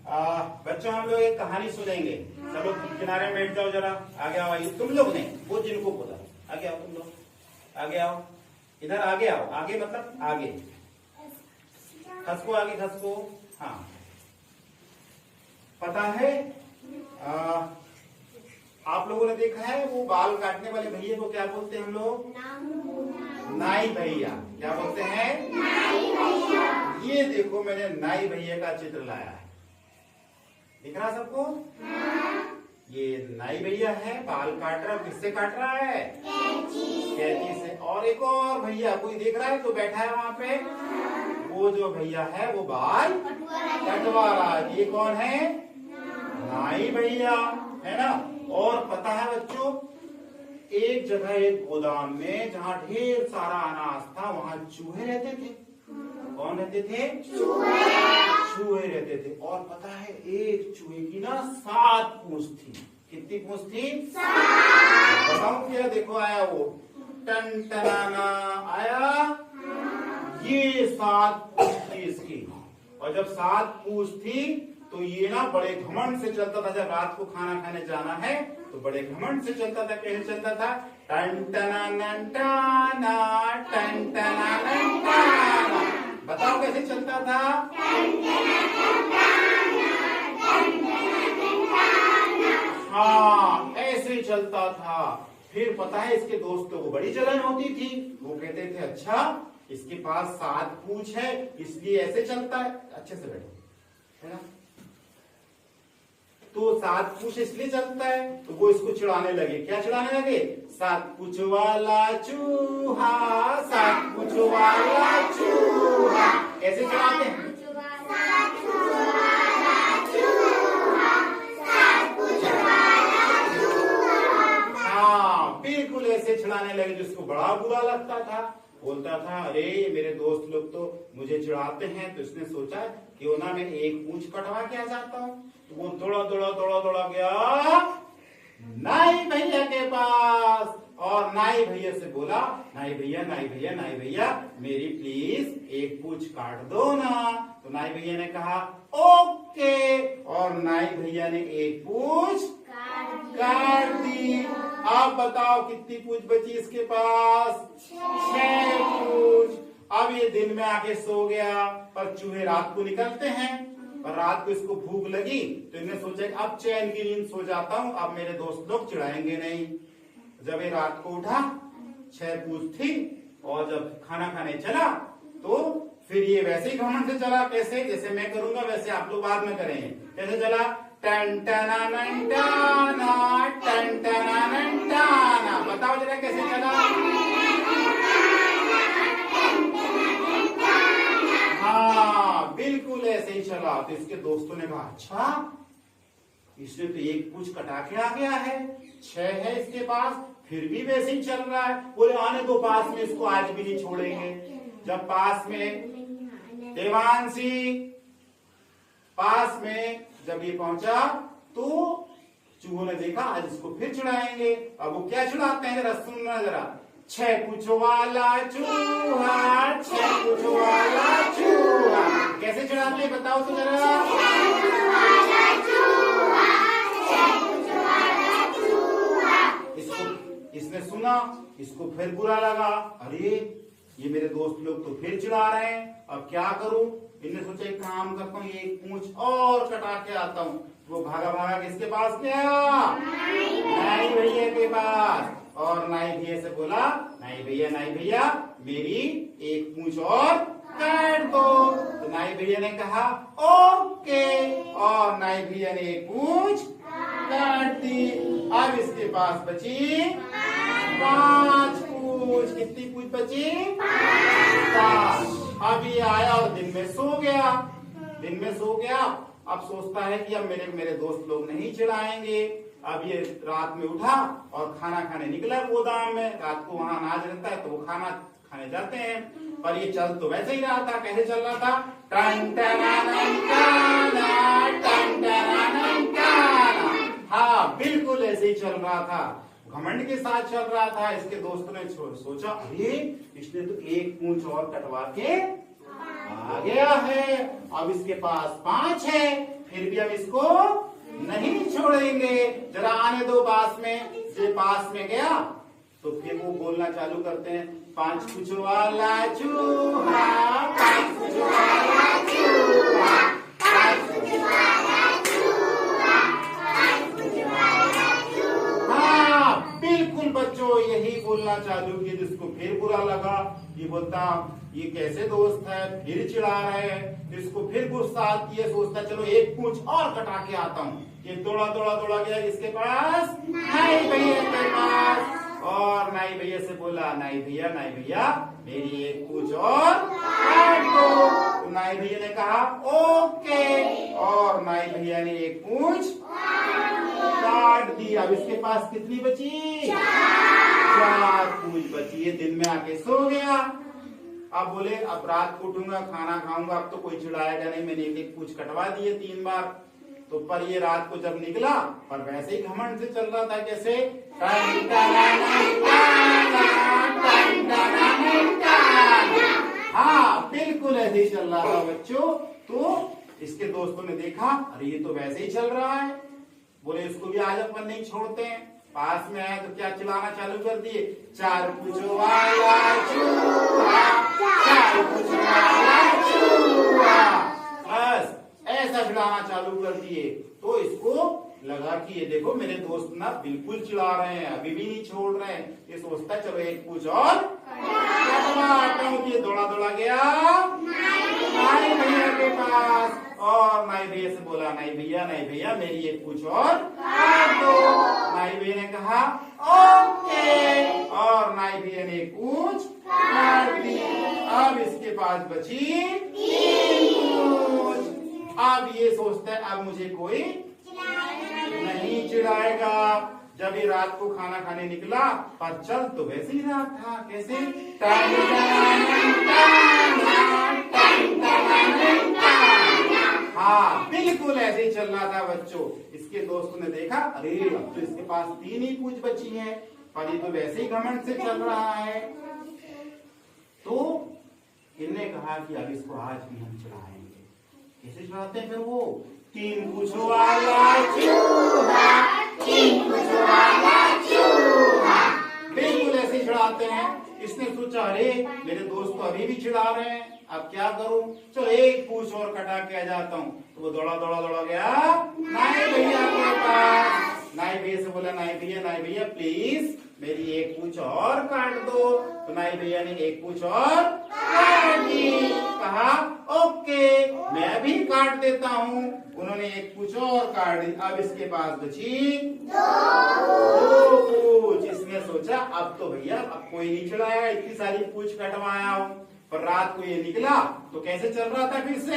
बच्चों हम लोग एक कहानी सुनेंगे। चलो किनारे में बैठ जाओ, जरा आगे आओ। आइए तुम लोग नहीं, वो जिनको बोला आगे आओ, तुम लोग आगे आओ, इधर आगे आओ। आगे मतलब आगे, खसको आगे, खसको। हाँ, पता है आप लोगों ने देखा है वो बाल काटने वाले भैया को क्या बोलते हैं हम लोग? नाई भैया। क्या बोलते हैं? नाई भैया। ये देखो मैंने नाई भैया का चित्र लाया है, दिख रहा सबको? हाँ। ये नाई भैया है, बाल काट रहा है। किससे काट रहा है? कैंची से। और एक और भैया कोई देख रहा है तो बैठा है वहां पे? हाँ। वो जो भैया है वो बाल कटवा रहा है। ये कौन है? नाई भैया, है ना? और पता है बच्चों, एक जगह एक गोदाम में जहाँ ढेर सारा अनाज था वहाँ चूहे रहते थे। कौन रहते थे? चूहे रहते थे। और पता है एक चूहे की ना 7 पूंछ थी। कितनी पूंछ थी? 7। बताऊं क्या? देखो आया वो, टन टनाना आया। ये 7 पूंछ थी इसकी। और जब 7 पूंछ थी तो ये ना बड़े घमंड से चलता था। जब रात को खाना खाने जाना है तो बड़े घमंड से चलता था। कैसे चलता था? टन टनाना टाना, टन टनाना टाना। बताओ कैसे चलता था? हाँ, ऐसे चलता था। फिर पता है इसके दोस्तों को बड़ी जलन होती थी। वो कहते थे अच्छा इसके पास 7 पूंछ है इसलिए ऐसे चलता है। अच्छे से बैठो, है ना? तो 7 पूंछ इसलिए चलता है तो वो इसको चिढ़ाने लगे। क्या चिढ़ाने लगे? 7 पूंछ वाला चूहा, 7 पूंछ वाला चूहा। कैसे चिढ़ाते हैं? हाँ, बिल्कुल ऐसे चिढ़ाने लगे जिसको बड़ा बुरा लगता था। बोलता था अरे मेरे दोस्त लोग तो मुझे चिढ़ाते हैं, तो इसने सोचा क्यों ना मैं एक पूंछ कटवा के आ जाता हूँ। तो वो दौड़ा गया नाई भैया के पास और नाई भैया से बोला नाई भैया मेरी प्लीज एक पूंछ काट दो ना। तो नाई भैया ने कहा ओके, और नाई भैया ने एक पूंछ काट दी। आप बताओ कितनी पूंछ बची इसके पास? 6 पूंछ। अब ये दिन में आके सो गया, पर चूहे रात को निकलते हैं। पर रात को इसको भूख लगी तो इन्हें सोचा कि अब चैन की नींद सो जाता हूँ, अब मेरे दोस्त लोग चिढ़ाएंगे नहीं। जब ये रात को उठा 6 पूंछ थी, और जब खाना खाने चला तो फिर ये वैसे ही घमंड से चला। कैसे? जैसे मैं करूंगा वैसे आप लोग बाद में करेंगे। कैसे चला? टन टनानन टाना, टन टनानन टाना। बताओ जरा कैसे चला? हाँ, बिल्कुल ऐसे ही चला। तो इसके दोस्तों ने कहा अच्छा इसने तो एक पूंछ कटा के आ गया है, 6 है इसके पास, फिर भी वैसे ही चल रहा है। बोले आने दो पास में, इसको आज भी नहीं छोड़ेंगे। जब पास में देवांशी पास में जब ये पहुंचा तो चूहों ने देखा आज इसको फिर चिढ़ाएंगे। अब वो क्या चिढ़ाते हैं जरा सुनना जरा। 6 पूंछ वाला चूहा, 6 पूंछ वाला चूहा। कैसे चिढ़ाते हैं बताओ तो जरा। इसने सुना, इसको फिर बुरा लगा। अरे ये मेरे दोस्त लोग तो फिर चिढ़ा रहे हैं, अब क्या करूं? इन्हें सोचा एक काम करता हूँ, एक पूंछ और कटा के आता हूँ। वो भागा किसके पास गया? नाई भैया के पास। और नाई भैया से बोला नाई भैया मेरी एक पूंछ और काट दो। तो नाई भैया ने कहा ओके, और नाई भैया ने एक पूंछ काट दी। अब इसके पास बची 5 पूंछ। कितनी पूंछ बची? 5। अब ये आया और दिन में सो गया। अब सोचता है कि अब मेरे दोस्त लोग नहीं चिढ़ाएंगे। अब ये रात में उठा और खाना खाने निकला गोदाम में। रात को वहां अनाज रहता है तो वो खाना खाने जाते हैं। पर ये चल तो वैसे ही रहा था। कैसे चल रहा था? टन टनानन टाना, टन टनानन टाना। हाँ, बिल्कुल ऐसे ही चल रहा था, घमंड के साथ चल रहा था। इसके दोस्तों ने सोचा अरे इसने तो एक पूंछ और कटवा के आ गया है, अब इसके पास 5 है, फिर भी हम इसको नहीं छोड़ेंगे। जरा आने दो पास में। ये पास में गया तो फिर वो बोलना चालू करते हैं, 5 पूछ वाला चूहा, 5 पूछ वाला चूहा, 5 पूछ वाला चूहा, 5 पूछ वाला चूहा। हाँ बिल्कुल बच्चों यही बोलना चालू किया, जिसको फिर बुरा लगा। ये बोलता ये कैसे दोस्त है, फिर चिढ़ा रहे हैं। इसको फिर गुस्सा आती है, सोचता चलो एक पूंछ और कटा के आता हूँ। ये दौड़ा दौड़ा दौड़ा गया इसके पास, नाई भैया के पास, और नाई भैया से बोला, नाई भैया मेरी एक पूंछ और काट दो। तो नाई भैया ने कहा ओके, और नाई भैया ने एक पूंछ काट दी। अब इसके पास कितनी बची? 4 पूंछ बची। ये दिन में आके सो गया। अब बोले अब रात को उठूंगा, खाना खाऊंगा, अब तो कोई चिढ़ाएगा नहीं, मैंने एक एक पूंछ कटवा दिए 3 बार। तो पर ये रात को जब निकला, पर वैसे ही घमंड से चल रहा था, कैसे हाँ बिल्कुल ऐसे ही चल रहा था बच्चों। तो इसके दोस्तों ने देखा, अरे ये तो वैसे ही चल रहा है। बोले इसको भी आज अपन नहीं छोड़ते हैं। पास में आए तो क्या चिल्लाना चालू कर दिए, 4 पूंछ वाला चूहा, 4 पूंछ वाला चूहा। बस ऐसा चिल्लाना चालू कर दिए। तो इसको लगा कि ये देखो मेरे दोस्त ना बिल्कुल चिढ़ा रहे हैं, अभी भी नहीं छोड़ रहे हैं। ये सोचता चलो एक पूंछ और कटवाता हूं। ये दौड़ा दौड़ा गया नाई भैया के पास, और नाई भैया से बोला, नाई भैया मेरी एक पूंछ और काट दो। नाई भैया ने कहा ओके, और नाई भैया ने एक पूंछ काट दी। अब इसके पास बची 3 पूंछ। अब ये सोचता है अब मुझे कोई नहीं चिढ़ाएगा। जब ये रात को खाना खाने निकला, पर चल तो वैसे ही रात था, कैसे हाँ बिल्कुल ऐसे ही चल रहा था बच्चों। इसके दोस्तों ने देखा, अरे अब तो इसके पास 3 ही पूंछ बची है, पर ये तो वैसे ही घमंड से चल रहा है। तो इनने कहा कि अब इसको आज भी हम चिढ़ाएंगे। कैसे चिढ़ाते हैं फिर वो, 3 पूंछ वाला चूहा, 3 पूंछ वाला चूहा, बिल्कुल ऐसे चिढ़ाते हैं। इसने सोचा अरे मेरे दोस्त तो अभी भी चिढ़ा रहे हैं, अब क्या करूं, चलो एक पूंछ और कटा के आ जाता हूं। तो वो दौड़ा दौड़ा दौड़ा गया नाई भैया के पास। नाई भैया से बोला, नाई भैया प्लीज मेरी एक पूंछ और काट दो। तो नाई भैया ने एक पूंछ और काट दी। कहा ओके मैं भी काट देता हूँ। उन्होंने एक पूंछ और काट दी। अब इसके पास बची 2 पूंछ। इसने सोचा अब तो भैया अब कोई नहीं चिढ़ाएगा, इतनी सारी पूंछ कटवाया हूँ। पर रात को ये निकला तो कैसे चल रहा था फिर से,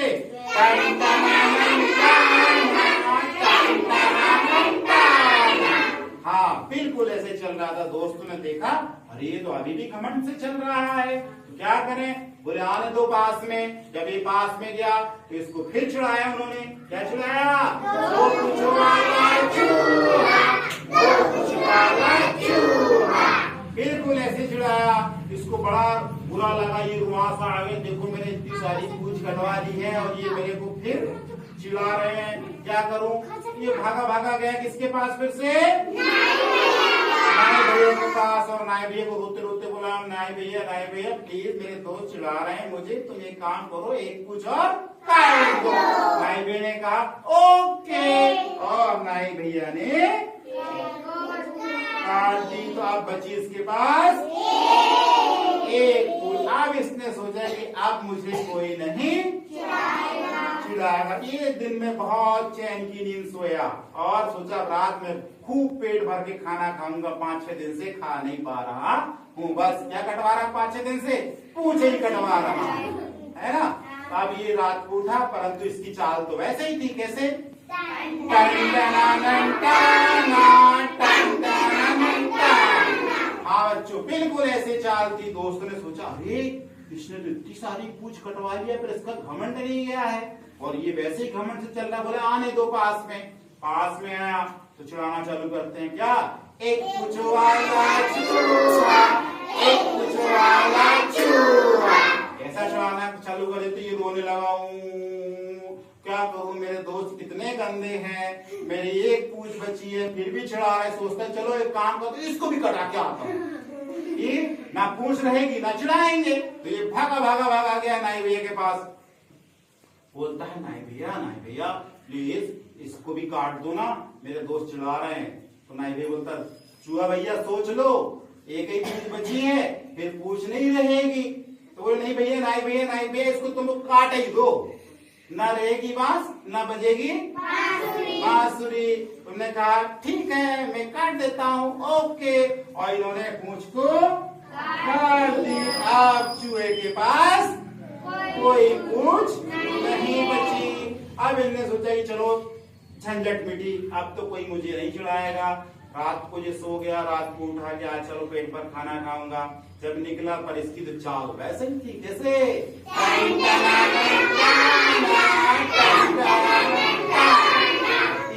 हाँ बिल्कुल ऐसे चल रहा था। दोस्तों ने देखा अरे ये तो अभी भी घमंड से चल रहा है, तो क्या करें। बोले आने दो पास में। जब ये पास में गया तो इसको फिर चिढ़ाया उन्होंने। क्या चिढ़ाया, 2 पूंछ वाला चूहा, 2 पूंछ वाला चूहा, बिल्कुल ऐसे चिढ़ाया। इसको बड़ा बुरा लगा, ये रुआसा आ गया, देखो मैंने इतनी सारी पूंछ कटवा दी है और ये मेरे को फिर चिढ़ा रहे हैं, क्या करूं। ये भागा भागा गया किसके पास फिर से, नाई भैया के पास। और नाई भैया को रोते रोते बोला, नाई भैया प्लीज मेरे दोस्त चिढ़ा रहे हैं मुझे, तुम एक काम करो एक पूंछ और काट दो। नाई भैया ने कहा ओके, और नाई भैया ने काट दी। तो अब बची इसके पास 1 पूंछ। अब इसने सोचा कि अब मुझे कोई नहीं चिढ़ाएगा। ये दिन में बहुत चैन की नींद सोया और सोचा रात में खूब पेट भर के खाना खाऊंगा। 5-6 दिन से खा नहीं पा रहा हूँ, बस क्या कटवा रहा 5-6 दिन से, पूंछ ही कटवा रहा है ना। अब ये रात को उठा, परंतु इसकी चाल तो वैसे ही थी, कैसे, हाँ बच्चों बिल्कुल ऐसे चाल थी। दोस्तों ने सोचा अरे इसने तो इतनी सारी पूंछ कटवा लिया, पर इसका घमंड नहीं गया है और ये वैसे ही घमंड से चल रहा। बोले आने दो पास में। पास में आया तो चिढ़ाना चालू करते हैं, क्या, 1 पूंछ वाला चूहा, 1 पूंछ वाला चूहा। ऐसा चिढ़ाना चालू करे तो ये रोने लगा, क्या क्या कहूँ, मेरे दोस्त कितने गंदे हैं। मेरी एक पूछ बची है फिर भी चिढ़ा रहा है। सोचता है चलो एक काम करते इसको भी कटा के आता हूँ, ये ना पूछ रहेगी ना चिढ़ाएंगे। तो ये भागा भागा भागा गया नाई भैया के पास। बोलता है नाई भैया प्लीज इसको भी काट दो ना, मेरे दोस्त चिढ़ा रहे हैं। तो नाई भैया बोलता चूहा भैया सोच लो, एक ही पूछ बची है फिर पूछ नहीं रहेगी। तो बोले नहीं भैया नाई भैया इसको तुम काट ही दो, ना रहेगी बांस ना बजेगी बांसुरी। तुमने कहा ठीक है मैं काट देता हूँ, ओके। और इन्होंने पूंछ को काट दी। अब चूहे के पास कोई पूंछ नहीं बची। अब इनने सोचा कि चलो झंझट मिटी, अब तो कोई मुझे नहीं चिढ़ाएगा। रात को ये सो गया, रात को उठा के आज चलो पेट पर खाना खाऊंगा। जब निकला पर इसकी तो चाल वैसे ही थी कैसे,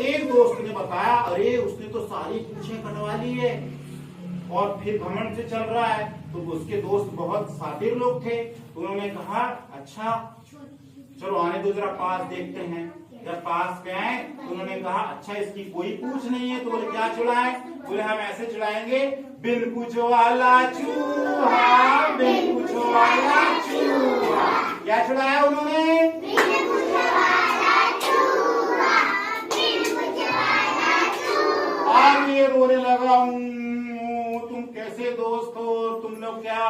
एक दोस्त ने बताया अरे उसने तो सारी पूंछें कटवा ली है और फिर घमंड से चल रहा है। तो उसके दोस्त बहुत शातिर लोग थे, उन्होंने कहा अच्छा चलो आने दो जरा पास देखते हैं। जब पास गए तो उन्होंने कहा अच्छा इसकी कोई पूछ नहीं है। तो बोले क्या चढ़ाए, बोले हम ऐसे चढ़ाएंगे बिन पूछ वाला चूहा, बिन पूछ वाला चूहा। क्या चढ़ाया उन्होंने, बिन पूछ वाला चूहा, बिन पूछ वाला चूहा। और ये रोने लगा तुम कैसे दोस्त हो, तुम लोग क्या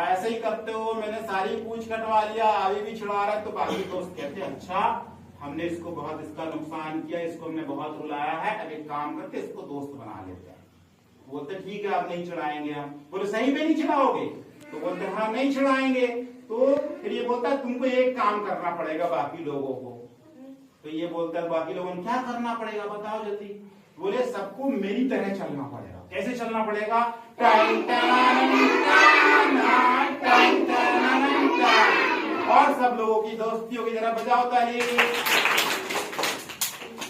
ऐसे ही करते हो, मैंने सारी पूंछ कटवा लिया अभी भी छुड़ा रहा है। तो बाकी दोस्त कहते अच्छा हमने इसको बहुत इसका नुकसान किया, इसको हमने बहुत रुलाया है, अब एक काम करके इसको दोस्त बना लेते हैं। बोलते ठीक है आप नहीं चढ़ाएंगे हम। बोले सही में नहीं चढ़ाओगे, तो बोलते हाँ नहीं चढ़ाएंगे। तो फिर ये बोलता है तुमको एक काम करना पड़ेगा बाकी लोगों को। तो ये बोलता है बाकी लोगों को क्या करना पड़ेगा बताओ जल्दी। बोले सबको मेरी तरह चलना पड़ेगा। कैसे चलना पड़ेगा, और सब लोगों की दोस्ती होगी, जरा बजाओ ताली,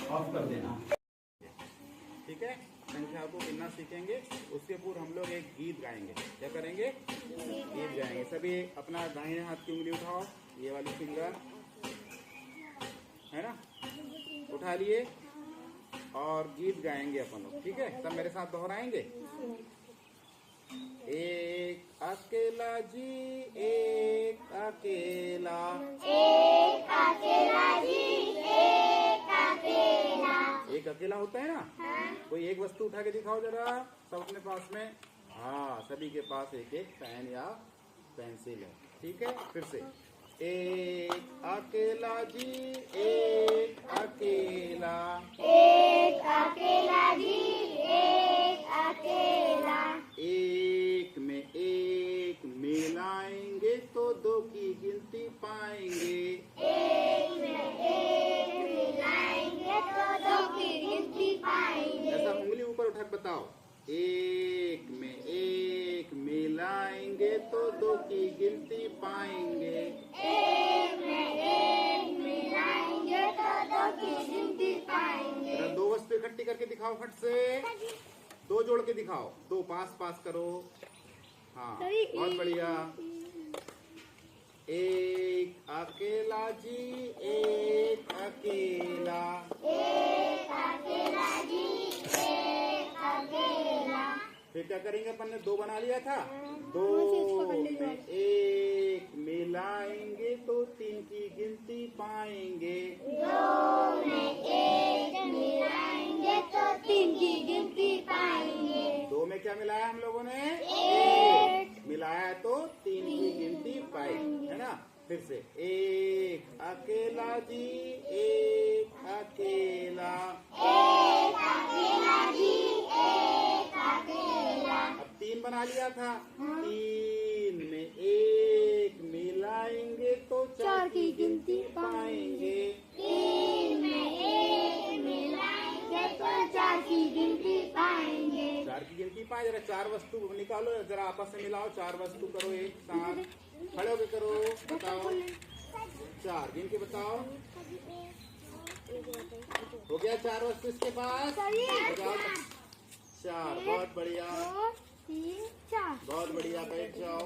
ऑफ कर देना। ठीक है, संख्या को गिनना सीखेंगे, उसके पूर्व हम लोग एक गीत गाएंगे। क्या करेंगे, गीत गाएंगे। सभी अपना दाहिने हाथ की उंगली उठाओ, ये वाली फिंगर है ना, उठा लिए और गीत गाएंगे अपन लोग। ठीक है, सब मेरे साथ दोहराएंगे। एक अकेला जी एक अकेला, एक अकेला जी एक अकेला। एक अकेला होता है ना, कोई एक वस्तु उठा के दिखाओ जरा सब अपने पास में। हाँ सभी के पास एक एक पेन या पेंसिल है। ठीक है, फिर से एक अकेला जी एक अकेला, एक अकेला जी एक अकेला। एक में एक मिलाएंगे तो दो की गिनती पाएंगे, एक में एक मिलाएंगे तो दो की गिनती पाएंगे। ऐसा उंगली ऊपर उठा के बताओ, एक में एक मिलाएंगे तो दो की गिनती पाएंगे, एक में एक मिलाएंगे तो दो की गिनती पाएंगे। दो वस्तु इकट्ठी करके दिखाओ फट से, दो जोड़ के दिखाओ, दो पास पास करो। हाँ बहुत बढ़िया। एक अकेला जी एक अकेला, एक अकेला जी एक अकेला। फिर क्या करेंगे, अपन ने दो बना लिया था, दो में एक मिलाएंगे तो तीन की गिनती पाएंगे, दो में एक मिलाएंगे तो तीन की गिनती पाएंगे। दो में क्या मिलाया हम लोगों ने, एक मिलाया तो तीन की गिनती पाई, है ना। फिर से एक अकेला जी एक अकेला, एक अकेला जी एक अकेला। अब तीन बना लिया था, तीन में एक मिलाएंगे तो चार की गिनती पाएंगे, तीन में एक मिलाएंगे तो चार की गिनती पाएंगे। चार की गिनती पाए, जरा चार वस्तु निकालो, जरा आपस में मिलाओ, चार वस्तु करो एक साथ, खड़े होके करो, बताओ चार गिन के बताओ। हो गया चार वस्तु इसके पास, चार, बहुत बढ़िया बहुत बढ़िया, बैठ जाओ।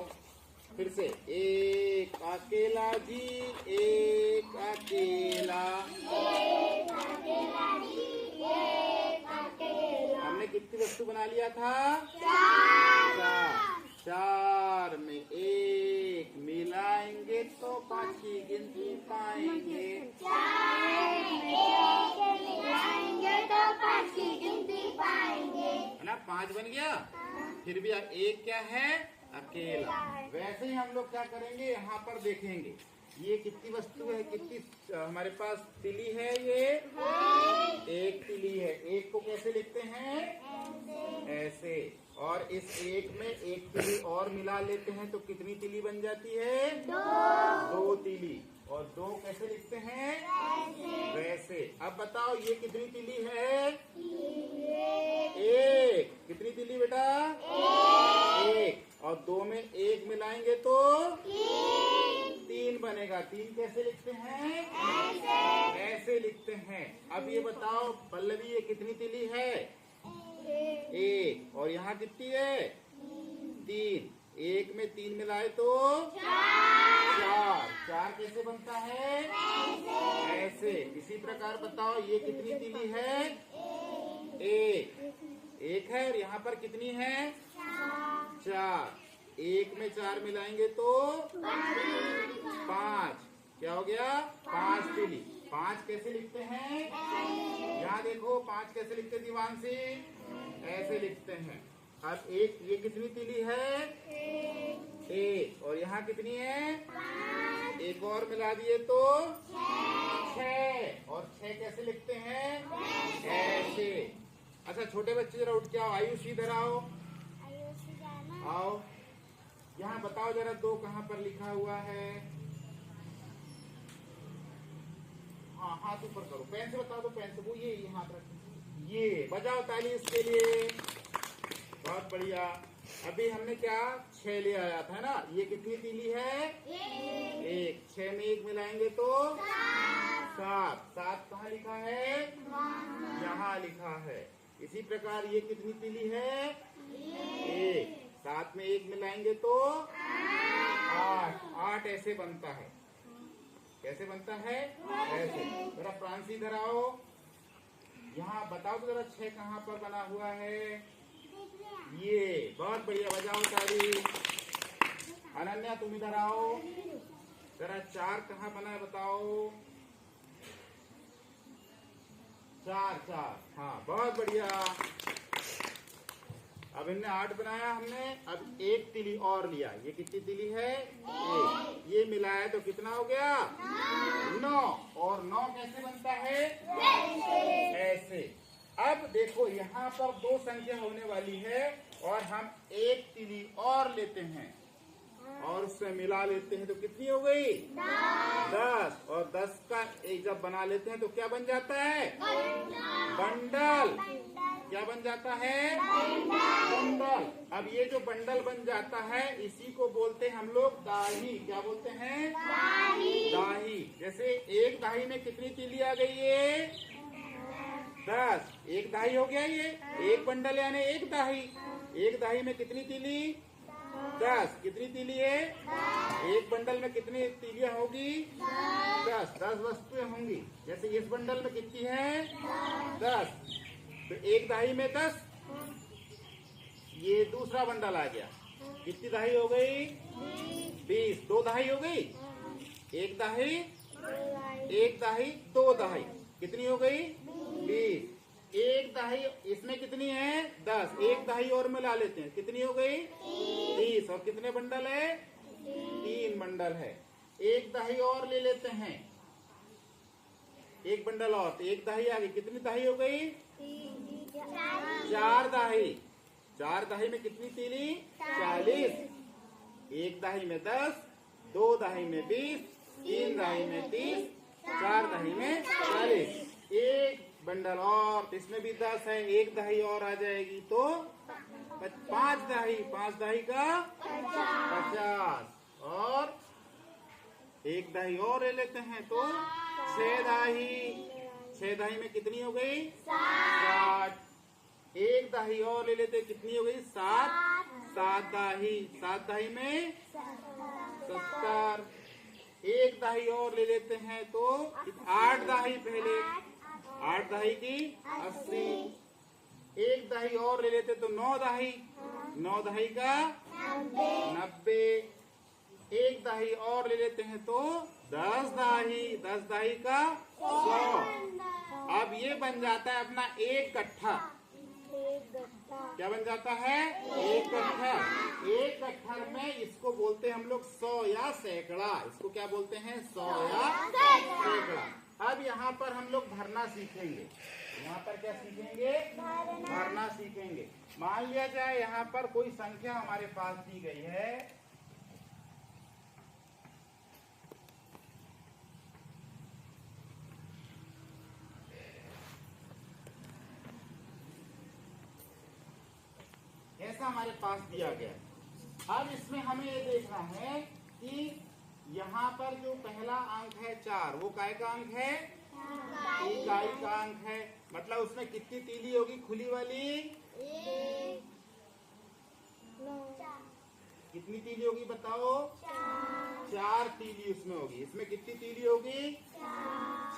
फिर से, एक अकेला जी, एक अकेला। हमने कितनी वस्तु बना लिया था? चार। चार में एक मिलाएंगे तो 5 की गिनती पाएंगे। है ना, 5 बन गया। फिर भी एक क्या है? अकेला। वैसे ही हम लोग क्या करेंगे, यहाँ पर देखेंगे ये कितनी वस्तु है, कितनी हमारे पास तिली है। ये एक तिली है। एक को कैसे लिखते हैं? ऐसे। और इस एक में एक तिली और मिला लेते हैं तो कितनी तिली बन जाती है? 2 तिली। और 2 कैसे लिखते हैं? वैसे। अब बताओ ये कितनी तिली है? एक। कितनी तिली बेटा? एक। और 2 में एक मिलाएंगे तो 3 बनेगा। 3 कैसे लिखते हैं? ऐसे लिखते हैं। अब ये बताओ पल्लवी, ये कितनी तिली है? एक। और यहाँ कितनी है? 3। एक में 3 मिलाए तो 4। 4 कैसे बनता है? ऐसे। इसी प्रकार बताओ ये कितनी तिली है? एक है। और यहाँ पर कितनी है? 4। एक में 4 मिलाएंगे तो 5। क्या हो गया? 5 तिली। 5 कैसे लिखते हैं? यहाँ देखो 5 कैसे लिखते दीवांशी? ऐसे लिखते हैं। अब एक, ये कितनी तिली है? एक। और यहाँ कितनी है? एक और मिला दिए तो 6। और 6 कैसे लिखते हैं? ऐसे। अच्छा छोटे बच्चे जरा उठ के आओ। आयुष इधर आओ। आओ, यहाँ बताओ जरा 2 कहाँ पर लिखा हुआ है? हाँ, हाथ ऊपर करो। पेन से बताओ तो, पेन से। वो ये हाथ रखो। ये बजाओ ताली इसके लिए। बहुत बढ़िया। अभी हमने क्या 6 ले आया था ना? ये कितनी तिली है? एक। 6 में 1 मिलाएंगे तो 7। 7 कहाँ लिखा है? यहाँ लिखा है। इसी प्रकार ये कितनी तिली है? एक। 7 में 1 मिलाएंगे तो 8। 8 ऐसे बनता है। कैसे बनता है? ऐसे। जरा प्रांसी इधर आओ। यहाँ बताओ तो जरा 6 कहाँ पर बना हुआ है? ये। बहुत बढ़िया, बजाओ ताली। अनन्या तुम इधर आओ। जरा 4 कहाँ बना है बताओ? 4। हाँ, बहुत बढ़िया। अब इनने 8 बनाया हमने। अब 1 तिली और लिया। ये कितनी तिली है? 1। ये मिलाया तो कितना हो गया? 9। और 9 कैसे बनता है? ऐसे। अब देखो यहाँ पर 2 संख्या होने वाली है और हम 1 तिली और लेते हैं और उससे मिला लेते हैं तो कितनी हो गई? 10। और 10 का एक जब बना लेते हैं तो क्या बन जाता है? बंडल। क्या बन जाता है? बंडल। अब ये जो बंडल बन जाता है इसी को बोलते हैं हम लोग दाही। क्या बोलते हैं? दाही। जैसे 1 दाही में कितनी तिली आ गई है? 10। 1 दाही हो गया ये। 1 बंडल यानी 1 दाही। 1 दाही में कितनी तिली? 10। कितनी तिली है? 1 बंडल में कितनी तिलियां होगी? 10। 10 वस्तुएं होंगी। जैसे इस बंडल में कितनी है? 10। तो 1 दाही में 10। ये दूसरा बंडल आ गया। कितनी दाही हो गई? 20। 2 दाही हो गई। 1 दाही, 1 दाही, 2 दाही। कितनी हो गई? 20। 1 दाही इसमें कितनी है? 10। 1 दाही और मिला लेते हैं। कितनी हो गई? 30। और कितने बंडल है? 3 बंडल है। 1 दाही और ले लेते हैं। 1 बंडल और। तो 1 दाही आ गई। कितनी दाही हो गई? 4 दाही। 4 दाही में कितनी तिली? 40। 1 दाही में 10, 2 दाही में 20, 3 दाही में 30, 4 दाही में 40। 1 बंडल और, इसमें भी 10 है। 1 दाही और आ जाएगी तो 5 दाही। 5 दाही का 50। और 1 दाही और ले लेते हैं तो 6 दाही। 6 दाही में कितनी हो गई? 60। 1 दाही और ले लेते हैं। कितनी हो गई? 7। 7 दाही, 7 दाही में 70। एक दाही और ले लेते हैं तो 8 दाही, पहले 8 दाही की 80। एक दाही और ले लेते तो 9 दाही, 9 दाही का 90। एक दाही और ले लेते हैं तो 10 दाही, 10 दाही का 100। अब ये बन जाता है अपना एक कट्ठा। क्या बन जाता है? एक कट्ठर। एक कट्ठर में इसको बोलते हैं हम लोग 100 या सैकड़ा। इसको क्या बोलते हैं? 100 या सैकड़ा। अब यहाँ पर हम लोग भरना सीखेंगे। यहाँ पर क्या सीखेंगे? भरना सीखेंगे। मान लिया जाए यहाँ पर कोई संख्या हमारे पास दी गई है, ऐसा हमारे पास दिया गया। अब इसमें हमें ये देखना है कि यहाँ पर जो पहला अंक है 4, वो काय का अंक है? इकाई का अंक है। मतलब उसमें कितनी तीली होगी? खुली वाली कितनी तीली होगी बताओ? 4 तीली उसमें होगी। इसमें कितनी तीली होगी?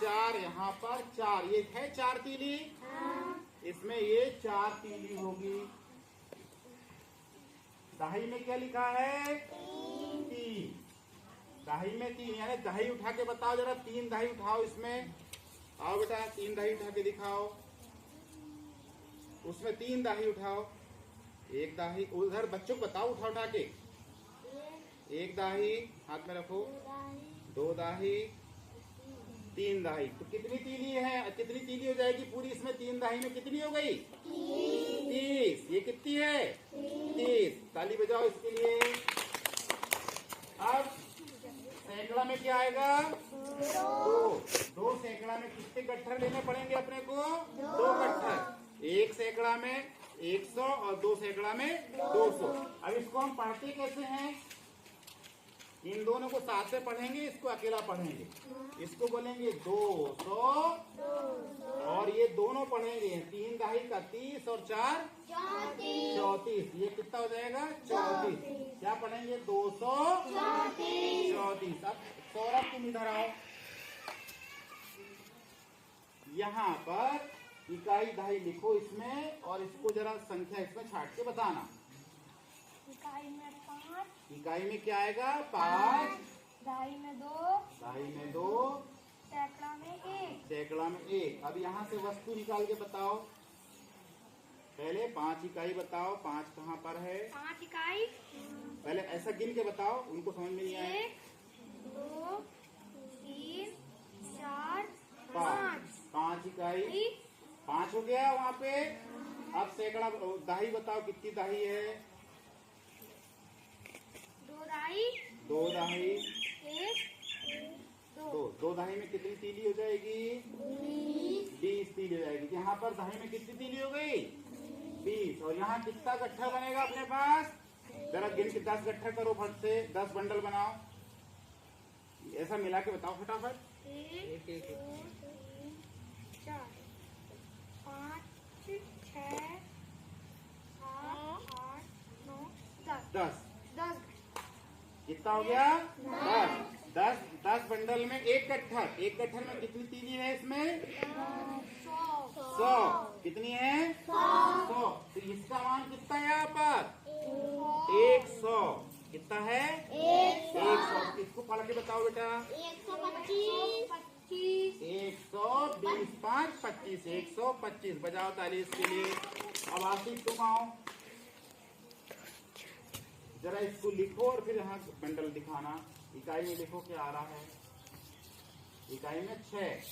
4। यहाँ पर 4, ये है 4 तीली, इसमें ये 4 तीली होगी। दाही में क्या लिखा है? 3। दाही में 3, यानी दाही उठा के बताओ जरा। 3 दाही उठाओ इसमें। आओ बेटा, 3 दाही उठा के दिखाओ। उसमें 3 दाही उठाओ। एक दाही उधर बच्चों को बताओ, उठा उठा के। एक दाही हाथ में रखो, 2 दाही, 3 दाही। तो कितनी तीली है? कितनी तीली हो जाएगी पूरी इसमें? 3 दाही में कितनी हो गई? 30। ये कितनी है? 30। ताली बजाओ इसके लिए। अब सैकड़ा में क्या आएगा? 2 सैकड़ा में कितने गट्ठर लेने पड़ेंगे अपने को? 2 गट्ठर। एक सैकड़ा में 100 और 2 सैकड़ा में 200। अब इसको हम पढ़ते कैसे हैं? इन दोनों को साथ से पढ़ेंगे, इसको अकेला पढ़ेंगे। इसको बोलेंगे 200 और ये दोनों पढ़ेंगे 3 दाही का 30 और 4 34। ये कितना हो जाएगा? 34। क्या पढ़ेंगे? 234। अब सौरभ तुम इधर आओ। यहाँ पर इकाई दाही लिखो इसमें, और इसको जरा संख्या इसमें छाट के बताना। इकाई में 5, इकाई में क्या आएगा? 5, दाही में 2, दाही में 2, सैकड़ा में 1, सैकड़ा में 1। अब यहाँ से वस्तु निकाल के बताओ। पहले 5 इकाई बताओ। 5 कहाँ पर है? 5 इकाई। पहले ऐसा गिन के बताओ, उनको समझ में नहीं आया। 1, 2, 3, 4, 5। 5 इकाई, 5 हो गया वहाँ पे। अब सैकड़ा दाही बताओ, कितनी दाही है? 2 दाही, 2 दाही, 1, 2। 2 दाही में कितनी तीली हो जाएगी? 20 तीली हो जाएगी। यहाँ पर दाही में कितनी तीली हो गई? 20। और यहाँ कितना गट्ठर बनेगा अपने पास? जरा गिन के 10 गट्ठर करो फट से, 10 बंडल बनाओ। ऐसा मिला के बताओ फटाफट। 1, 2, 3, 4, 5, 6, 7, 8, 9, 10। 10 कितना हो गया? 10 बंडल में एक गट्ठर। एक गट्ठर में कितनी तीली है इसमें? 100। कितनी है? 100। तो इसका मान कितना है यहाँ पर? 100। कितना है? 100। इसको पढ़ के बताओ बेटा। 125, 120, 5, 25, 125। बजाओ ताली इसके लिए। अब आशीष तुम आओ, जरा इसको लिखो और फिर यहाँ बंडल दिखाना। इकाई में लिखो क्या आ रहा है? इकाई में 6,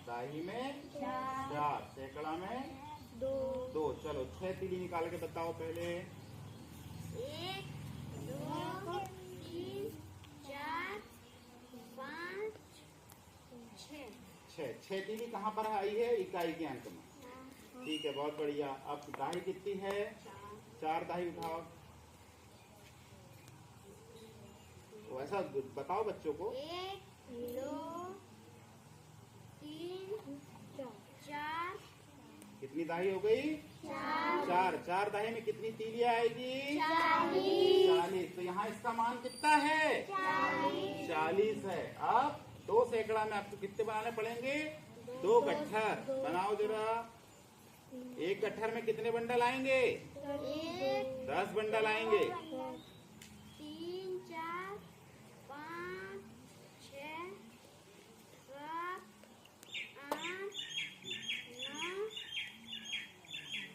दाही में 4, सैकड़ा में 2। चलो 6 तीली निकाल के बताओ पहले। 1, 2, 3, 4, 5, 6। 6 तीली कहाँ पर आई है? इकाई के अंक में। ठीक है, बहुत बढ़िया। अब दाही कितनी है? 4 दाही उठाओ। वैसा बताओ बच्चों को। 1, 2, 3, 4, कितनी दाही हो गई? चार। चार दाही में कितनी तीलियां आएगी? 40। तो यहाँ इसका मान कितना है? 40 है। अब 2 सैकड़ा में आपको कितने बनाने पड़ेंगे? 2 गट्ठर। बनाओ जरा। एक गट्ठर में कितने बंडल आएंगे? 10 बंडल आएंगे। 3 4 5 6 7 8 9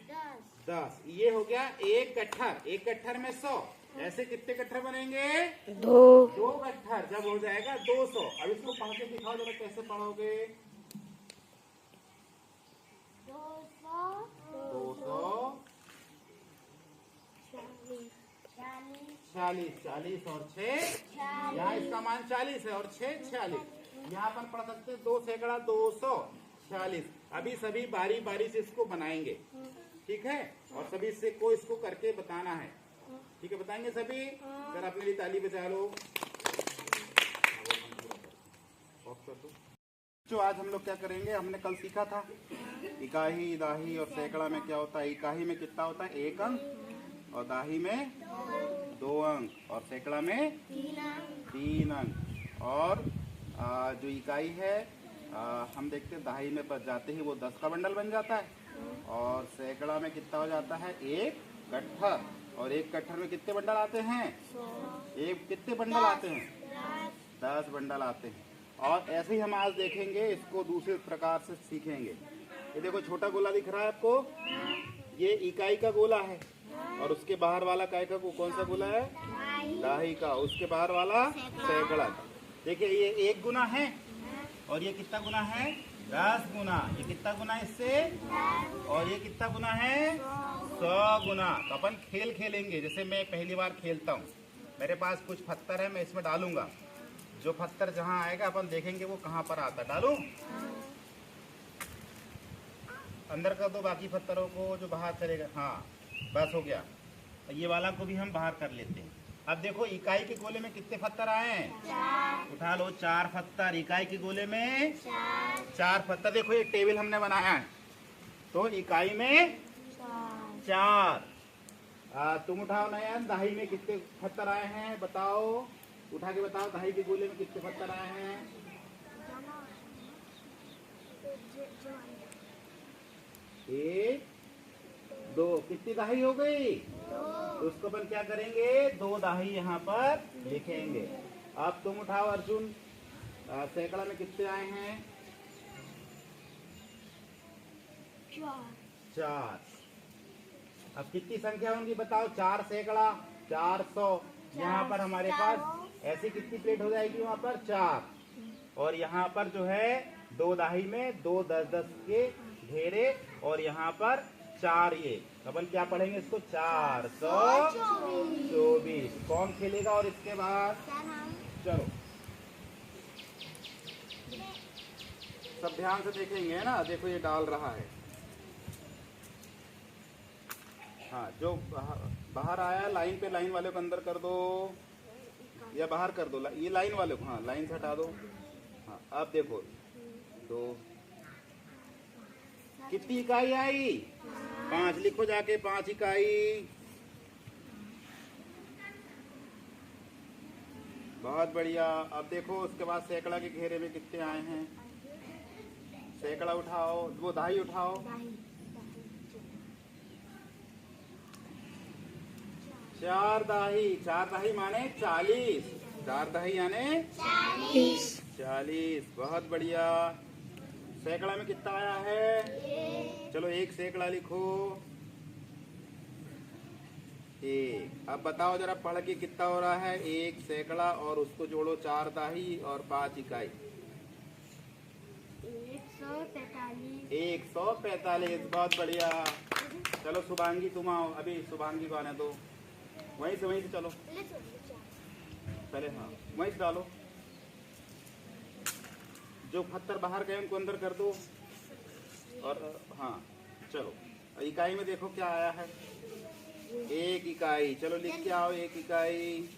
10। 10। ये हो गया एक गट्ठर। एक गट्ठर में 100। ऐसे कितने गट्ठर बनेंगे? 2 गट्ठर। जब हो जाएगा 200। अब इसको पढ़ के दिखाओ जरा, कैसे पढ़ोगे? 200 40 और 6 यहाँ इसका मान 40 है और 6 46। यहाँ पर पढ़ सकते हैं 2 सैकड़ा 240। अभी सभी बारी बारी से इसको बनाएंगे, ठीक है? और सभी से को इसको करके बताना है, ठीक है? बताएंगे सभी? जरा अपने लिए ताली बजा लो। जो आज हम लोग क्या करेंगे, हमने कल सीखा था इकाई, दाही और सैकड़ा में क्या होता है। इकाई में कितना होता है? 1 अंक। और दाही में 2 अंक। और सैकड़ा में 3 अंक। और जो इकाई है हम देखते हैं दाही में बच जाते ही वो 10 का बंडल बन जाता है। और सैकड़ा में कितना हो जाता है? 1 गट्ठर। और एक गट्ठर में कितने बंडल आते हैं? एक कितने बंडल आते हैं? 10 बंडल आते हैं। और ऐसे ही हम आज देखेंगे, इसको दूसरे प्रकार से सीखेंगे। ये देखो छोटा गोला दिख रहा है आपको, ये इकाई का गोला है। और उसके बाहर वाला काय का कौन सा गोला है? दाही का। उसके बाहर वाला सैकड़ा का। देखिए ये 1 गुना है और ये कितना गुना है? 10 गुना। ये कितना गुना है इससे? और ये कितना गुना है? 100 गुना। तो अपन खेल खेलेंगे। जैसे मैं पहली बार खेलता हूँ, मेरे पास कुछ पत्थर है, मैं इसमें डालूंगा। जो पत्थर जहाँ आएगा अपन देखेंगे वो कहाँ पर आता है। डालूं? अंदर कर दो बाकी पत्थरों को, जो बाहर चलेगा। हाँ बस हो गया। ये वाला को भी हम बाहर कर लेते हैं। अब देखो इकाई के गोले में कितने पत्थर आए हैं? उठा लो 4 पत्थर। इकाई के गोले में 4 पत्थर। देखो एक टेबल हमने बनाया है, तो इकाई में 4। तुम उठाओ ना यार, दाही में कितने पत्थर आए हैं बताओ? उठा के बताओ, दाही के गोले में कितने पत्थर आए हैं? 1 2। कितनी दाही हो गई? तो उसको अपन क्या करेंगे? 2 दाही यहाँ पर लिखेंगे। अब तुम उठाओ अर्जुन, सैकड़ा में कितने आए हैं? 4। अब कितनी संख्या होंगी बताओ? 4 सैकड़ा 400। यहाँ पर हमारे पास ऐसी कितनी प्लेट हो जाएगी? वहाँ पर 4। और यहाँ पर जो है 2 दाही में 2 10-10 के घेरे। और यहाँ पर 4 ये। अपन क्या पढ़ेंगे इसको? 424। कौन खेलेगा? और इसके बाद चलो सब ध्यान से देखेंगे, है ना? देखो ये डाल रहा है। हाँ जो बाहर आया लाइन पे, लाइन वाले को अंदर कर दो या बाहर कर दो। ये लाइन वाले को, हाँ लाइन से हटा दो। हाँ अब देखो 2। कितनी इकाई आई? 5। लिखो जाके 5 इकाई। बहुत बढ़िया। अब देखो उसके बाद सैकड़ा के घेरे में कितने आए हैं? सैकड़ा उठाओ, वो दाही उठाओ। 4 दाही। 4 दाही माने 40। 4 दाही यानी 40। बहुत बढ़िया। सैकड़ा में कितना आया है? चलो 1 सैकड़ा लिखो। 1। अब बताओ जरा पढ़ के कितना हो रहा है? 1 सैकड़ा और उसको जोड़ो 4 दाही और 5 इकाई। 145। बहुत बढ़िया। चलो शुभांगी तुम आओ, अभी शुभांगी को आने दो। वहीं से चलो पहले। हाँ वहीं से डालो। जो पत्थर बाहर गए उनको अंदर कर दो। और हाँ चलो इकाई में देखो क्या आया है? 1 इकाई। चलो लिख के आओ 1 इकाई।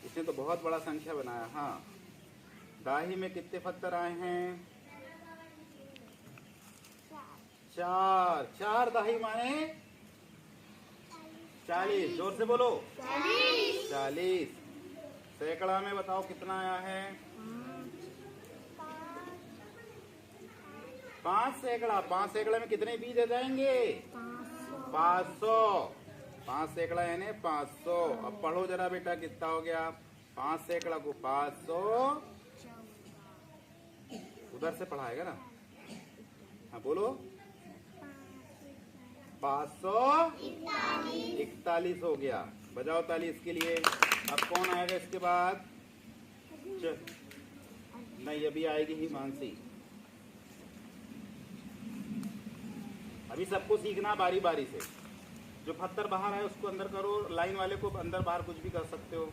इसने तो बहुत बड़ा संख्या बनाया। हाँ दाही में कितने पत्थर आए हैं? 4, 4 दाही माने 40। जोर से बोलो 40। सैकड़ा में बताओ कितना आया है? 5 सैकड़ा। 5 सैकड़ा में कितने बीज आ जाएंगे? 500। 5 सैकड़ा यानी 500। अब पढ़ो जरा बेटा कितना हो गया? 5 सैकड़ा को 500, उधर से पढ़ाएगा ना। हाँ बोलो 541 हो गया। बजाओ ताली इसके लिए। अब कौन आएगा इसके बाद? नहीं, अभी आएगी ही मानसी। अभी सबको सीखना बारी बारी से। जो पत्थर बाहर है उसको अंदर करो, लाइन वाले को अंदर बाहर कुछ भी कर सकते हो।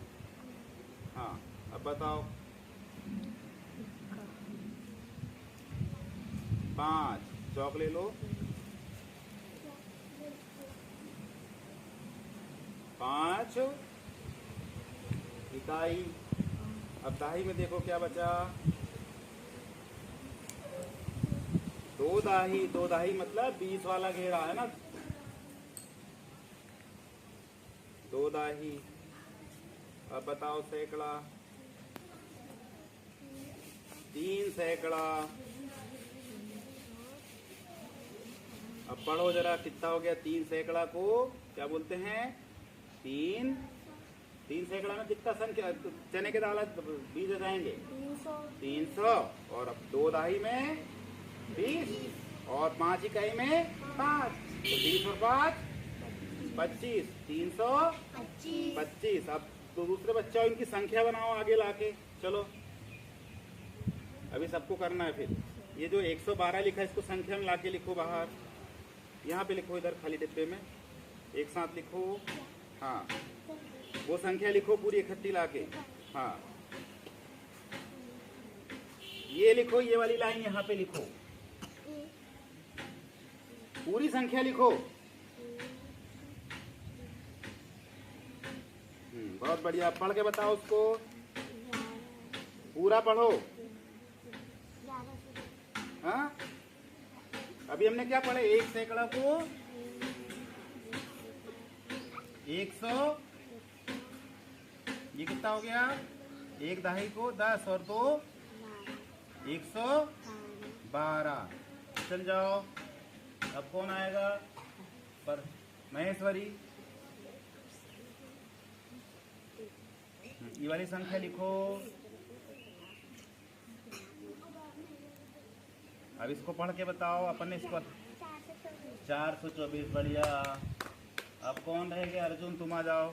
हाँ अब बताओ 5 चौक ले लो। 5 इकाई। अब दाही में देखो क्या बचा? 2 दाही। 2 दाही मतलब 20 वाला घेरा है ना। 2 दाही। अब बताओ सैकड़ा। 3 सैकड़ा। अब पढ़ो जरा कितना हो गया? 3 सैकड़ा को क्या बोलते हैं? 3 सैकड़ा में कितना संख्या चने के दाल बीज आ जाएंगे? 300। और अब 2 दाही में 20 और 5 इकाई में 5, तो 20 और 5 25। 325। अब तो दूसरे बच्चा इनकी संख्या बनाओ आगे लाके। चलो अभी सबको करना है। फिर ये जो 112 लिखा है इसको संख्या में लाके लिखो बाहर। यहाँ पे लिखो, इधर खाली डिब्बे में एक साथ लिखो। हाँ वो संख्या लिखो पूरी इकट्ठी लाके। हाँ ये लिखो, ये वाली लाइन यहाँ पे लिखो, पूरी संख्या लिखो। बहुत बढ़िया। पढ़ के बताओ उसको, पूरा पढ़ो। हाँ अभी हमने क्या पढ़े? 1 सैकड़ा को 100, ये कितना हो गया? 1 दाही को 10 और 2 112। चल जाओ। अब कौन आएगा? पर महेश्वरी। ये वाली संख्या लिखो। अब इसको पढ़ के बताओ। अपन ने इसको 424। बढ़िया। अब कौन रह गया? अर्जुन तुम आ जाओ।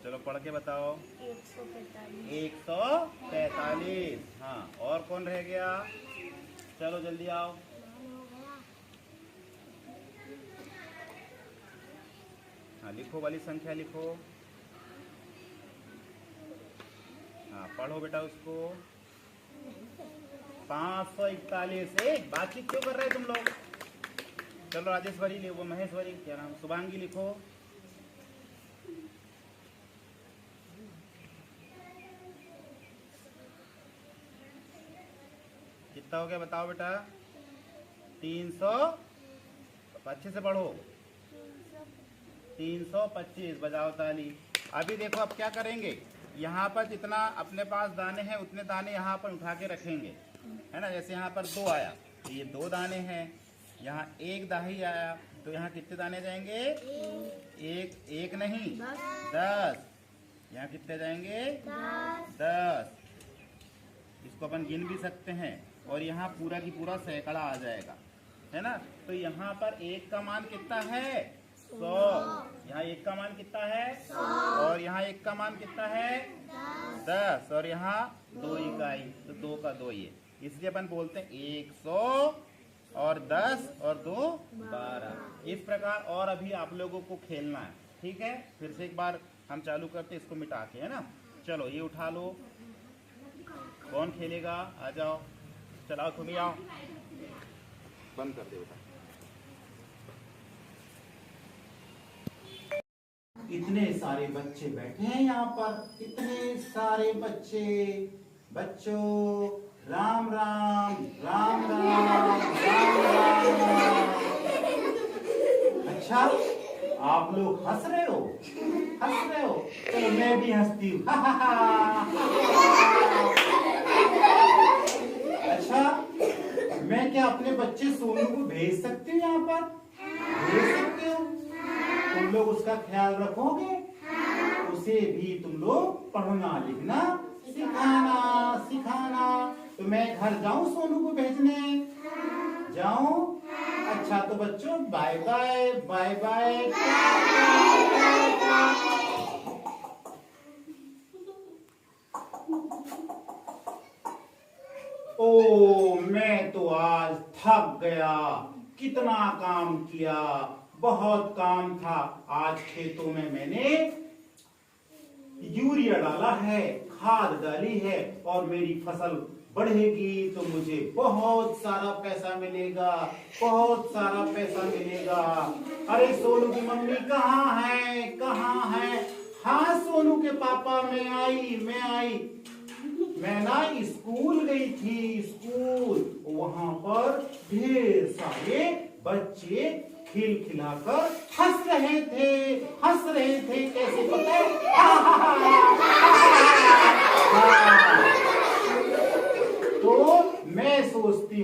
चलो पढ़ के बताओ। 145। हाँ और कौन रह गया? चलो जल्दी आओ। हाँ लिखो, वाली संख्या लिखो। हाँ पढ़ो बेटा उसको। 541। बातचीत क्यों कर रहे तुम लोग? चलो राजेश्वरी ले, वो महेश्वरी, क्या नाम, शुभांगी लिखो। कितना हो गया बताओ बेटा? 300। अच्छे से पढ़ो। 325। बजाओ ताली। अभी देखो अब क्या करेंगे? यहाँ पर जितना अपने पास दाने हैं उतने दाने यहाँ पर उठा के रखेंगे, है ना। जैसे यहाँ पर 2 आया तो ये 2 दाने हैं। यहाँ 1 दाही आया तो यहाँ कितने दाने जाएंगे? एक नहीं 10। यहाँ कितने जाएंगे? 10। इसको अपन गिन भी सकते हैं। और यहाँ पूरा की पूरा सैकड़ा आ जाएगा, है ना। तो यहाँ पर 1 का मान कितना है? 100। यहाँ 1 का मान कितना है? 100। और यहाँ 1 का मान कितना है? 10। और यहाँ 2 इकाई, तो 2 का 2 ये, इसलिए अपन बोलते हैं 100 और 10 और 2 12। इस प्रकार और अभी आप लोगों को खेलना है, ठीक है। फिर से एक बार हम चालू करते इसको मिटा के, है ना। चलो ये उठा लो। कौन खेलेगा? आ जाओ। चलाओ तुम ही आओ। बंद कर दे बेटा। इतने सारे बच्चे बैठे हैं यहाँ पर, इतने सारे बच्चे। बच्चों राम राम राम राम राम राम। अच्छा, आप लोग हंस रहे हो, हंस रहे हो? चलो मैं भी हंसती हूँ। अच्छा, मैं क्या अपने बच्चे सोनू को भेज सकती हूँ यहाँ पर? भेज सकती हूँ? तुम लोग उसका ख्याल रखोगे? उसे भी तुम लोग पढ़ना लिखना सिखाना सिखाना। तो मैं घर जाऊं सोनू को भेजने? जाऊं? अच्छा तो बच्चों बाय बाय बाय बाय। ओ मैं तो आज थक गया, कितना काम किया, बहुत काम था। आज खेतों में मैंने यूरिया डाला है, खाद डाली है और मेरी फसल बढ़ेगी तो मुझे बहुत सारा पैसा मिलेगा, बहुत सारा पैसा मिलेगा। अरे सोनू की मम्मी कहाँ है, कहाँ है? हाँ सोनू के पापा मैं आई, मैं आई। मैं ना स्कूल गई थी, स्कूल। वहां पर ढेर सारे बच्चे खिलखिलाकर हंस रहे थे, हंस रहे थे। कैसे पता है? तो मैं सोचती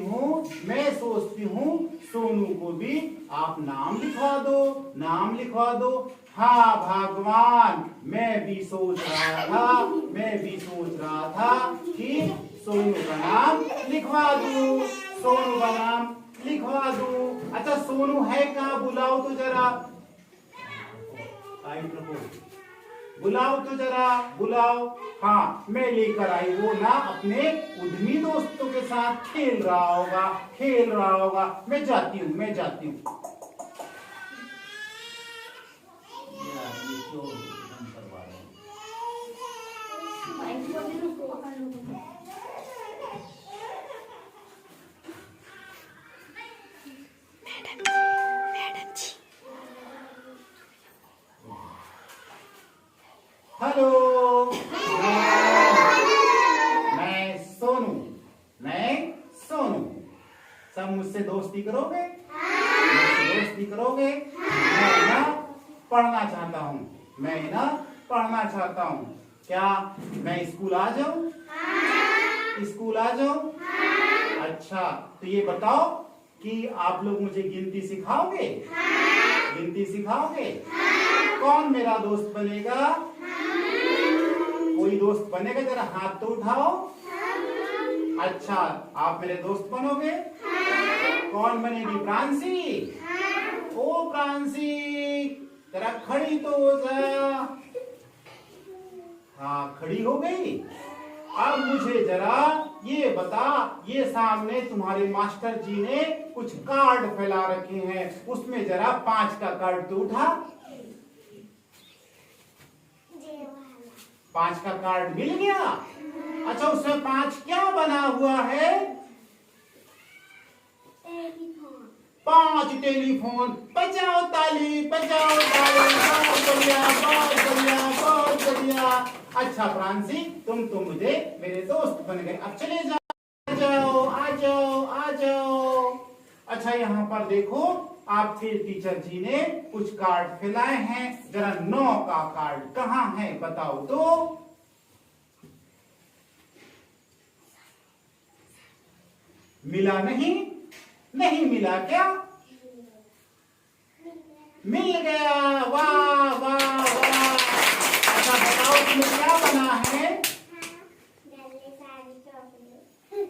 हूँ सोनू को भी आप नाम लिखवा दो, नाम लिखवा दो। हाँ भगवान, मैं भी सोच रहा था कि सोनू का नाम लिखवा दूं, सोनू का नाम लिखवा दूं। अच्छा सोनू है कहाँ? बुलाओ तो जरा, बुलाओ तो जरा, बुलाओ। हाँ मैं लेकर आई। वो ना अपने उद्यमी दोस्तों के साथ खेल रहा होगा, खेल रहा होगा। मैं जाती हूँ, मैं जाती हूँ। हेलो, मैं सोनू, मैं सोनू। सब मुझसे दोस्ती करोगे? मुझसे दोस्ती करोगे? मैं ना पढ़ना चाहता हूँ, मैं ना पढ़ना चाहता हूँ। क्या मैं स्कूल आ जाऊँ? स्कूल आ जाऊँ? अच्छा तो ये बताओ कि आप लोग मुझे गिनती सिखाओगे? गिनती सिखाओगे? कौन मेरा दोस्त बनेगा? कोई दोस्त बनेगा? जरा हाथ तो उठाओ। अच्छा आप मेरे दोस्त बनोगे? कौन बनेगी? प्रांसी? ओ प्रांसी जरा खड़ी तो हो जा। हाँ खड़ी हो गई। अब मुझे जरा ये बता, ये सामने तुम्हारे मास्टर जी ने कुछ कार्ड फैला रखे हैं, उसमें जरा 5 का कार्ड तो उठा। 5 का कार्ड मिल गया? अच्छा उसमें 5 क्या बना हुआ है? 5 टेलीफोन। बजाओ ताली, बजाओ ताली। बहुत बढ़िया, बहुत बढ़िया, बहुत बढ़िया। अच्छा प्रांसी तुम तो मुझे मेरे दोस्त बन गए। अब चले जाओ, आ जाओ, आ जाओ, आ जाओ। अच्छा यहाँ पर देखो, आपके टीचर जी ने कुछ कार्ड फैलाए हैं। जरा 9 का कार्ड कहाँ है बताओ तो। मिला नहीं? नहीं मिला क्या? मिल गया। वाह वाह वाह। अच्छा बताओ तुम्हें क्या बना है?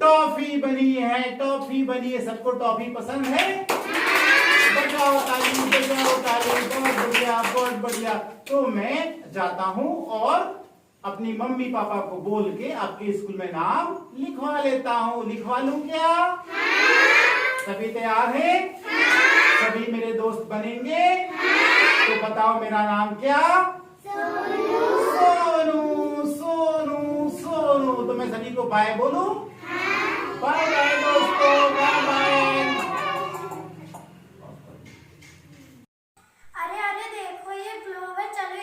टॉफी बनी है, टॉफी बनी है। सबको टॉफी पसंद है? बजाओ ताली, बजाओ ताली। बहुत बढ़िया, बहुत बढ़िया। तो मैं जाता हूँ और अपनी मम्मी पापा को बोल के आपके स्कूल में नाम लिखवा लेता हूँ। लिखवा लूं क्या? सभी तैयार हैं? सभी मेरे दोस्त बनेंगे? तो बताओ मेरा नाम क्या? सोनू, सोनू, सोनू। तो मैं सभी को बाय बोलूं? बाय बाय दोस्तों, बाय बाय। अरे अरे देखो ये ग्लोब है, चलो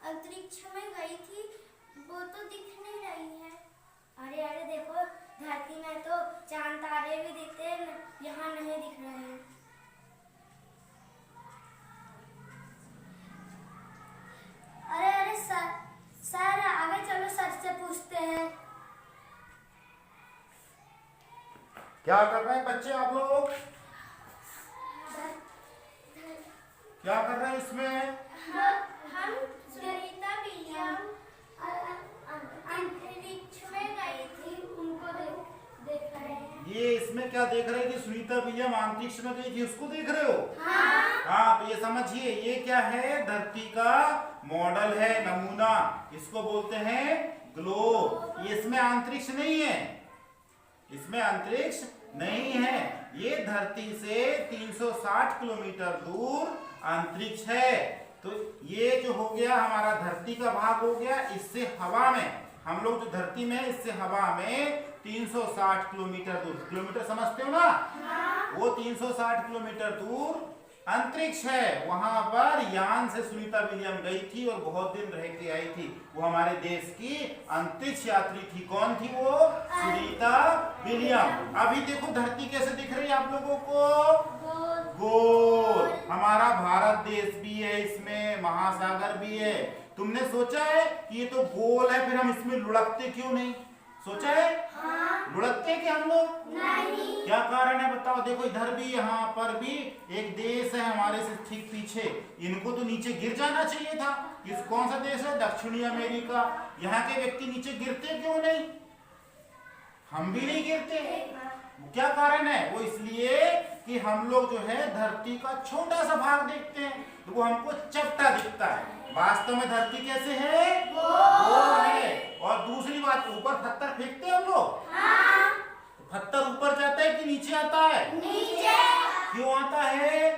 अंतरिक्ष में गई थी, वो तो दिख नहीं रही है। अरे अरे देखो, धरती में तो चांद तारे भी दिखते हैं, यहाँ नहीं दिख रहे हैं। अरे अरे सर आगे चलो, सर से पूछते हैं। क्या कर रहे हैं बच्चे आप लोग? क्या कर रहे हैं इसमें? हम सुनीता विलियम अंतरिक्ष में गई थी, उनको देख रहे हैं। ये इसमें क्या देख रहे हैं कि सुनीता विलियम अंतरिक्ष में गई थी, उसको देख रहे हो? हाँ। हाँ, तो ये समझिए, ये क्या है? धरती का मॉडल है, नमूना। इसको बोलते हैं ग्लोब। ये इसमें अंतरिक्ष नहीं है, इसमें अंतरिक्ष नहीं है। ये धरती से 360 किलोमीटर दूर अंतरिक्ष है। तो ये जो हो गया हमारा धरती का भाग हो गया, इससे हवा में, हम लोग जो धरती में, इससे हवा में 360 किलोमीटर दूर, किलोमीटर समझते हो ना? हाँ। वो 360 किलोमीटर दूर अंतरिक्ष है। वहां पर यान से सुनीता विलियम गई थी और बहुत दिन रह के आई थी। वो हमारे देश की अंतरिक्ष यात्री थी। कौन थी वो? सुनीता विलियम। अभी देखो धरती कैसे दिख रही है आप लोगों को? गोल। हमारा भारत देश भी है, इसमें महासागर भी है। तुमने सोचा है कि ये तो गोल है, फिर हम इसमें लुढ़कते क्यों नहीं? सोचा है? हाँ। लुढ़कते कि हम लोग? नहीं। क्या कारण है बताओ? देखो इधर भी, यहाँ पर भी एक देश है हमारे से ठीक पीछे, इनको तो नीचे गिर जाना चाहिए था। इस कौन सा देश है? दक्षिणी अमेरिका। यहाँ के व्यक्ति नीचे गिरते क्यों नहीं? हम भी नहीं गिरते। क्या कारण है? वो इसलिए कि हम लोग जो है धरती का छोटा सा भाग देखते हैं, तो वो हमको चपटा दिखता है। वास्तव में धरती कैसे है? गोल है। और दूसरी बात, ऊपर पत्थर फेंकते हैं हम लोग। हाँ। पत्थर ऊपर जाता है कि नीचे आता है? नीचे। क्यों आता है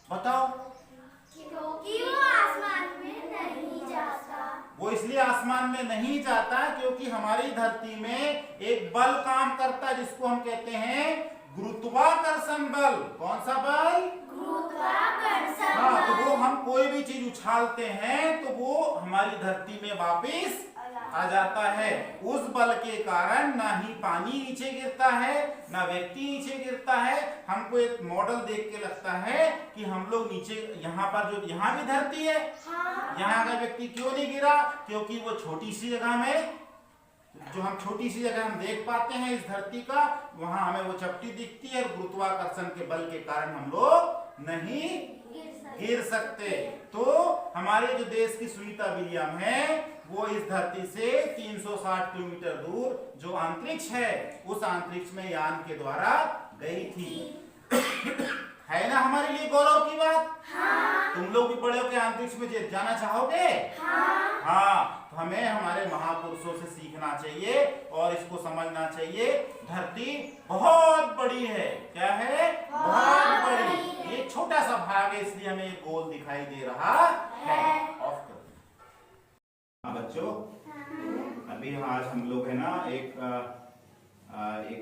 बताओ? क्योंकि वो आसमान में नहीं जाता। वो इसलिए आसमान में नहीं जाता क्योंकि हमारी धरती में एक बल काम करता है, जिसको हम कहते हैं गुरुत्वाकर्षण बल। कौन सा बल? गुरुत्वाकर्षण। हाँ, तो वो हम कोई भी चीज उछालते हैं तो वो हमारी धरती में वापस आ जाता है। उस बल के कारण ना ही पानी नीचे गिरता है, ना व्यक्ति नीचे गिरता है। हमको एक मॉडल देख के लगता है कि हम लोग नीचे, यहाँ पर जो, यहाँ भी धरती है, हाँ। यहाँ का व्यक्ति क्यों नहीं गिरा? क्योंकि वो छोटी सी जगह में, जो हम छोटी सी जगह हम देख पाते हैं इस धरती का, वहां हमें वो चपटी दिखती है। गुरुत्वाकर्षण के बल के कारण हम लोग नहीं गिर सकते। तो हमारे जो देश की सुनीता विलियम है, वो इस धरती से 360 किलोमीटर दूर जो अंतरिक्ष है, उस अंतरिक्ष में यान के द्वारा गई थी। है ना हमारे लिए गौरव की बात? हाँ। तुम लोग भी बड़े होकर अंतरिक्ष में जाना चाहोगे? हाँ। हाँ, तो हमें हमारे महापुरुषों से सीखना चाहिए और इसको समझना चाहिए। धरती बहुत बड़ी है। क्या है? बहुत बड़ी। ये छोटा सा भाग है, इसलिए हमें ये गोल दिखाई दे रहा है। ऑफ कर दो। बच्चों, अभी आज हम लोग है ना एक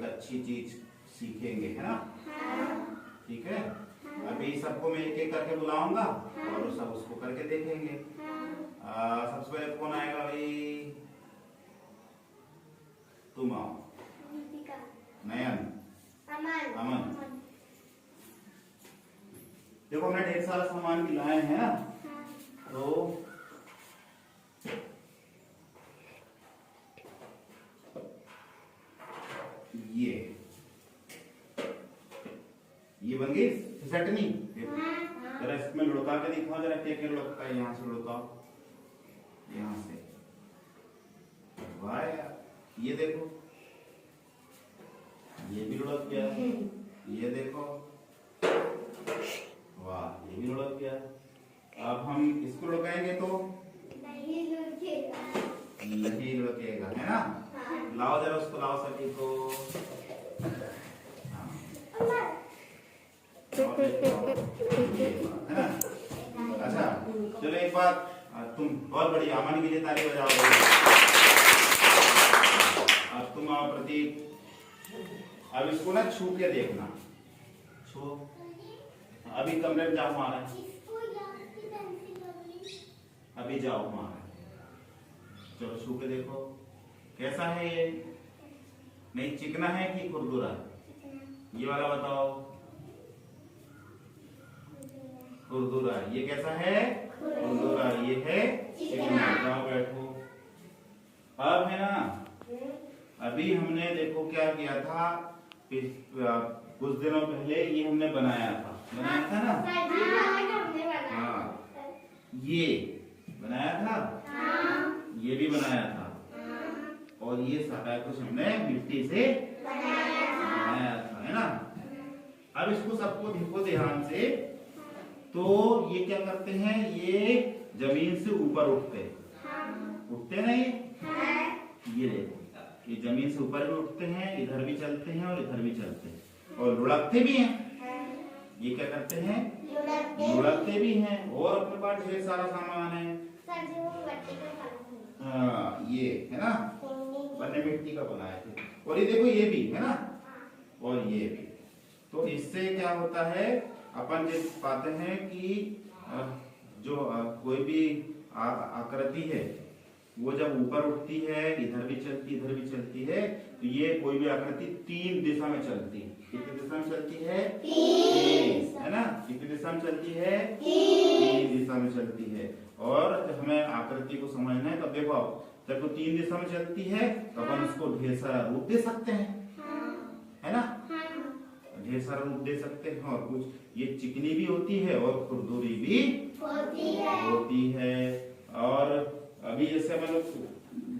अच्छी चीज सीखेंगे, है ना? ठीक है। अभी सबको मैं एक एक करके बुलाऊंगा और सब उसको करके देखेंगे। सबसे पहले कौन आएगा भाई? तुम आओ। नयन, अमन। देखो हमने ढेर सारा सामान भी लाए हैं ना, तो ये बन गई चटनी। जरा इसमें लुढ़का के दिखाओ, जरा क्या लुढ़का है। यहाँ से लुढ़काओ, यहाँ से। वाह यार, ये देखो, ये भी लुढ़क गया। ये देखो, वाह, ये भी लुढ़क गया। अब हम इसको लुढ़काएंगे तो नहीं लुढ़केगा, है ना? लाओ जरा उसको, लाओ सभी को। अच्छा, चलो एक बार तुम बहुत बड़ी अमन के लिए ताली बजाओ। अब तुम आओ प्रतीक। अब इसको ना छू के देखना। छू। अभी कमरे में जाओ, मारा। अभी जाओ वहां, चलो छू के देखो कैसा है ये। नहीं, चिकना है कि खुरदुरा? ये वाला बताओ। खुरदुरा। ये कैसा है? खुरदुरा। ये है चिकना। जाओ बैठो। अब है ना, अभी हमने देखो क्या किया था, कुछ दिनों पहले ये हमने बनाया था ना? हाँ, ये बनाया था, ये भी बनाया था, और ये सारा कुछ हमने मिट्टी से बनाया था, है ना? अब इसको सबको देखो ध्यान से। तो ये क्या करते हैं, ये जमीन से ऊपर उठते नहीं? ये देखो, ये जमीन से ऊपर भी उठते हैं, इधर भी चलते हैं और इधर भी चलते हैं, और लुढ़कते भी हैं। ये क्या करते हैं? लुढ़कते भी हैं। और अपने पास ढेर सारा सामान है। हाँ, ये है ना, बने मिट्टी का बनाए थे। और ये देखो, ये भी है ना, और ये भी। तो इससे क्या होता है, अपन देख पाते हैं कि जो कोई भी आकृति है वो जब ऊपर उठती है, इधर भी चलती, इधर भी चलती है, तो ये कोई भी आकृति 3 दिशा में चलती है। कितनी दिशा में चलती है? 3, है ना? कितनी दिशा में चलती है? 3 दिशा में चलती है। और जब हमें आकृति को समझना है, तब देखो, जब वो 3 दिशा में चलती है तो अपन उसको ढेर सारा रूप दे सकते हैं, है ना? ढेर सारा रूप दे सकते हैं। और कुछ ये चिकनी भी होती है और खुरदुरी भी होती है। और अभी जैसे हम लोग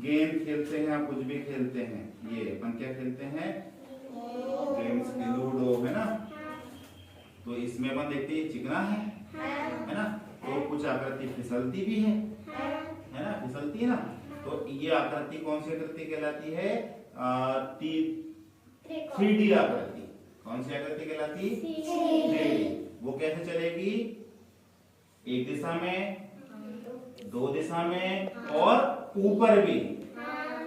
गेम खेलते हैं या कुछ भी खेलते हैं, ये अपन क्या खेलते हैं, गेम्स, लूडो, है ना? तो इसमें अपन देखते हैं चिकना है ना? तो कुछ आकृति फिसलती भी है ना? फिसलती है ना? तो ये आकृति कौन सी आकृति कहलाती है? 3D आकृति। कौन सी आकृति कहलाती? 3D। वो कैसे चलेगी? एक दिशा में, 2 दिशा में, और ऊपर भी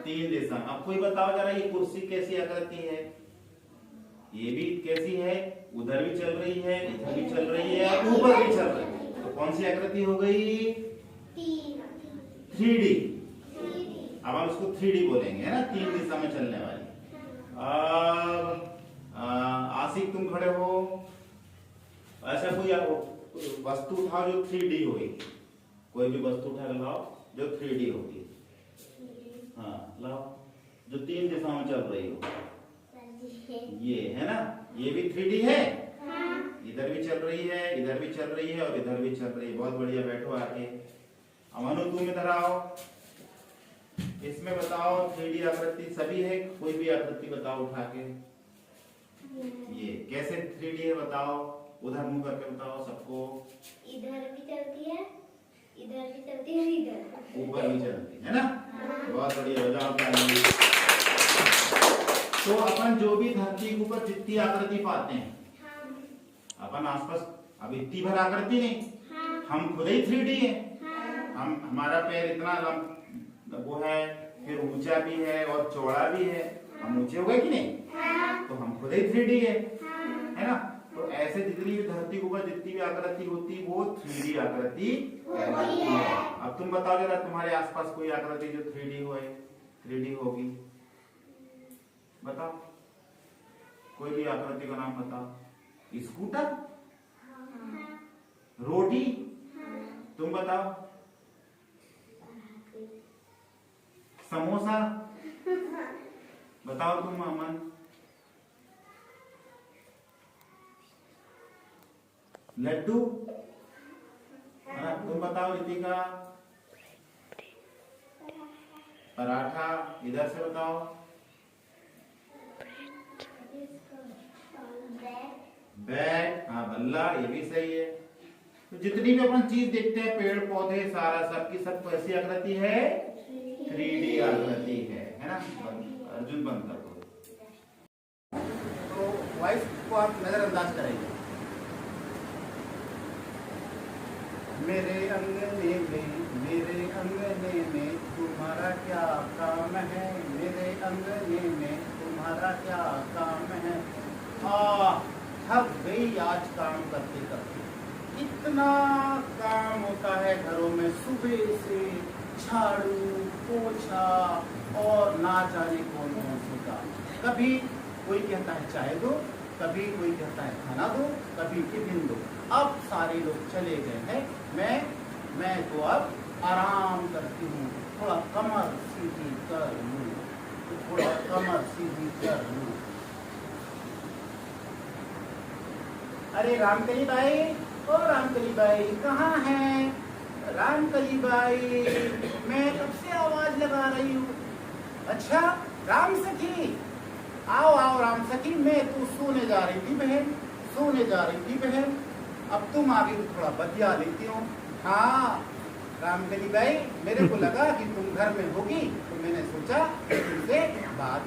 3 दिशा। अब कोई बताओ जरा, ये कुर्सी कैसी आकृति है? ये भी कैसी है? उधर भी चल रही है, इधर भी चल रही है, और ऊपर भी चल रही है। तो कौन सी आकृति हो गई? 3D। अब हम उसको 3D बोलेंगे, है ना? 3 दिशा में चलने वाली। अब आशिक तुम खड़े हो, ऐसा कोई वस्तु उठाओ जो 3D होगी। कोई भी वस्तु उठा लाओ जो 3D होगी। हाँ, लाओ, जो 3 दिशा में चल रही हो। ये है ना, ये भी 3D है। इधर भी चल रही है, इधर भी चल रही है, और इधर भी चल रही है। बहुत बढ़िया, बैठो आके। अमनु तुम इधर आओ। इसमें बताओ 3D आकृति सभी है, कोई भी आकृति बताओ उठा के। ये कैसे 3D है बताओ, उधर मुंह करके बताओ सबको। इधर भी चलती है, इधर भी चलती है, इधर ऊपर भी चलती है ना? बहुत बढ़िया, बजाओ ताली। तो अपन जो भी धरती के ऊपर जितनी आकृति पाते हैं, अपन आसपास, अब इतनी भर आकृति नहीं, हम खुद ही 3D है। हम, हमारा पैर इतना वो है, फिर ऊंचा भी है और चौड़ा भी है। हम ऊंचे हो गए कि नहीं? तो हम खुद ही 3D है ना? तो ऐसे जितनी भी धरती के ऊपर जितनी भी आकृति होती, वो 3D आकृति कहलाती है। अब तुम बताओ जरा, तुम्हारे आसपास कोई आकृति जो 3D हो, 3D होगी? बताओ, कोई भी आकृति का नाम बताओ। स्कूटर, रोटी, तुम बताओ। समोसा, बताओ तुम अमन। लड्डू, तुम बताओ रितिका। पराठा, इधर से बताओ। बैट, हाँ बल्ला, ये भी सही है। तो जितनी भी अपन चीज देखते हैं, पेड़ पौधे, सारा सबकी सब कैसी आकृति है? 3D आकृति है ना? अर्जुन बंद कर दो। तो वॉइस को आप नजरअंदाज करेंगे। मेरे अंगने में तुम्हारा क्या काम है? मेरे अंगने में तुम्हारा क्या काम है? थक गई आज काम करते करते। इतना काम होता है घरों में सुबह से झाड़ू पोछा और ना जाने कौन कौन सी काम। कभी कोई कहता है चाय दो, कभी कोई कहता है खाना दो, कभी टिफिन दो। अब सारे लोग चले गए हैं, मैं तो अब आराम करती हूँ, थोड़ा कमर सीधी कर लूँ, थोड़ा कमर सीधी कर लूँ। अरे रामकली बाई, ओ रामकली बाई कहाँ हैं? रामकली बाई, मैं कब से आवाज लगा रही हूँ। अच्छा राम सखी, आओ आओ राम सखी, मैं तो सोने जा रही थी बहन, सोने जा रही थी बहन, अब तुम आगे थोड़ा बतिया लेती हो। हाँ रामकली बाई, मेरे को लगा कि तुम घर में होगी तो मैंने सोचा तुमसे बात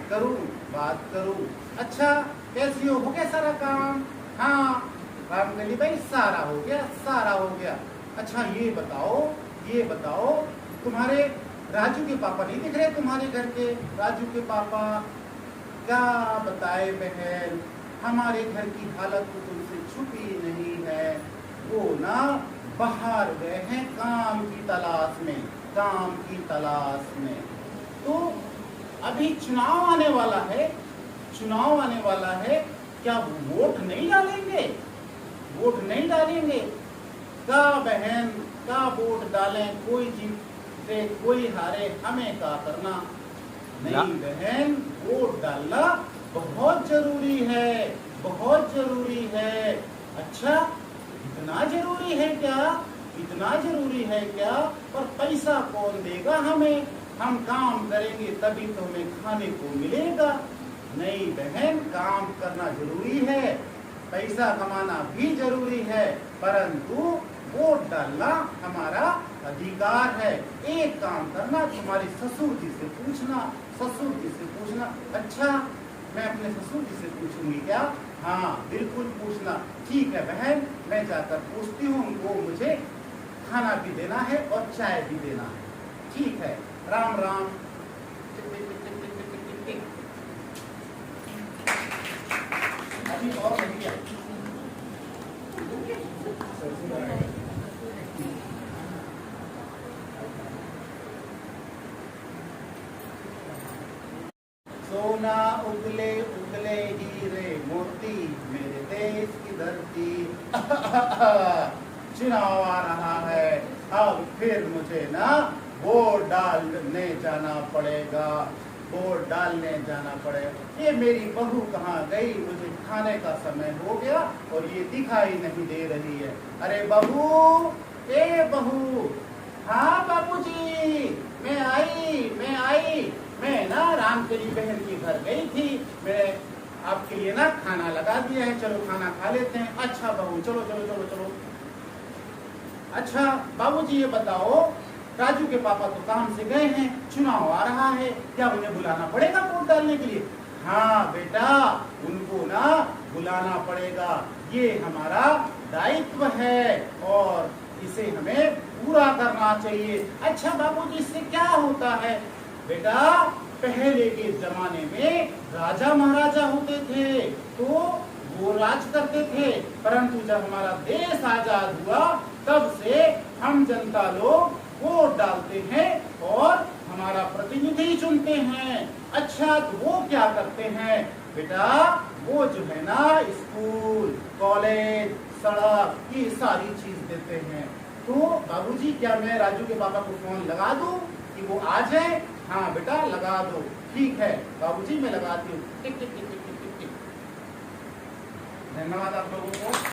करूं। अच्छा कैसी हो गया सारा काम? हाँ रामकली बाई सारा हो गया। अच्छा ये बताओ तुम्हारे राजू के पापा नहीं दिख रहे तुम्हारे घर के? राजू के पापा क्या बताए बहन, हमारे घर की हालत तो तुमसे छुपी नहीं है। वो ना बाहर गए हैं काम की तलाश में। तो अभी चुनाव आने वाला है, क्या वोट नहीं डालेंगे? का बहन का वोट डालें, कोई जीते कोई हारे, हमें क्या करना? नहीं बहन, वोट डालना बहुत जरूरी है। अच्छा इतना जरूरी है क्या? पर पैसा कौन देगा हमें? हम काम करेंगे तभी तो हमें खाने को मिलेगा। नहीं बहन, काम करना जरूरी है, पैसा कमाना भी जरूरी है, परंतु वोट डालना हमारा अधिकार है। एक काम करना, तुम्हारे ससुर जी से पूछना। अच्छा मैं अपने ससुर जी से पूछूंगी क्या? हाँ बिल्कुल पूछना। ठीक है बहन, मैं जाकर पूछती हूँ, उनको मुझे खाना भी देना है और चाय भी देना है। ठीक है, राम राम। अभी और नहीं किया। सोना उगले हीरे मोती, मेरे देश की धरती। चुनाव आ रहा है, अब फिर मुझे ना वोट डालने जाना पड़ेगा। ये मेरी बहू कहाँ गई? मुझे खाने का समय हो गया और ये दिखाई नहीं दे रही है। अरे बहू, ए बहू। हाँ बाबूजी, मैं आई। मैं ना रामकली बहन के घर गई थी, मैं आपके लिए ना खाना लगा दिया है, चलो खाना खा लेते हैं। अच्छा बहू, चलो। अच्छा बाबूजी ये बताओ, राजू के पापा तो काम से गए हैं, चुनाव आ रहा है, क्या उन्हें बुलाना पड़ेगा वोट डालने के लिए? हाँ बेटा, उनको ना बुलाना पड़ेगा, ये हमारा दायित्व है और इसे हमें पूरा करना चाहिए। अच्छा बाबूजी, इससे क्या होता है? बेटा पहले के जमाने में राजा महाराजा होते थे तो वो राज करते थे, परंतु जब हमारा देश आजाद हुआ तब से हम जनता लोग वोट डालते हैं और हमारा प्रतिनिधि चुनते हैं। अच्छा तो वो क्या करते हैं? बेटा वो जो है ना स्कूल, कॉलेज, सड़क, ये सारी चीज देते हैं। तो बाबूजी क्या मैं राजू के पापा को फोन लगा दूं कि वो आ जाए? हाँ बेटा लगा दो। ठीक है बाबूजी, मैं लगाती हूँ। टिक टिक टिक टिक टिक टिक। धन्यवाद आप लोगों को।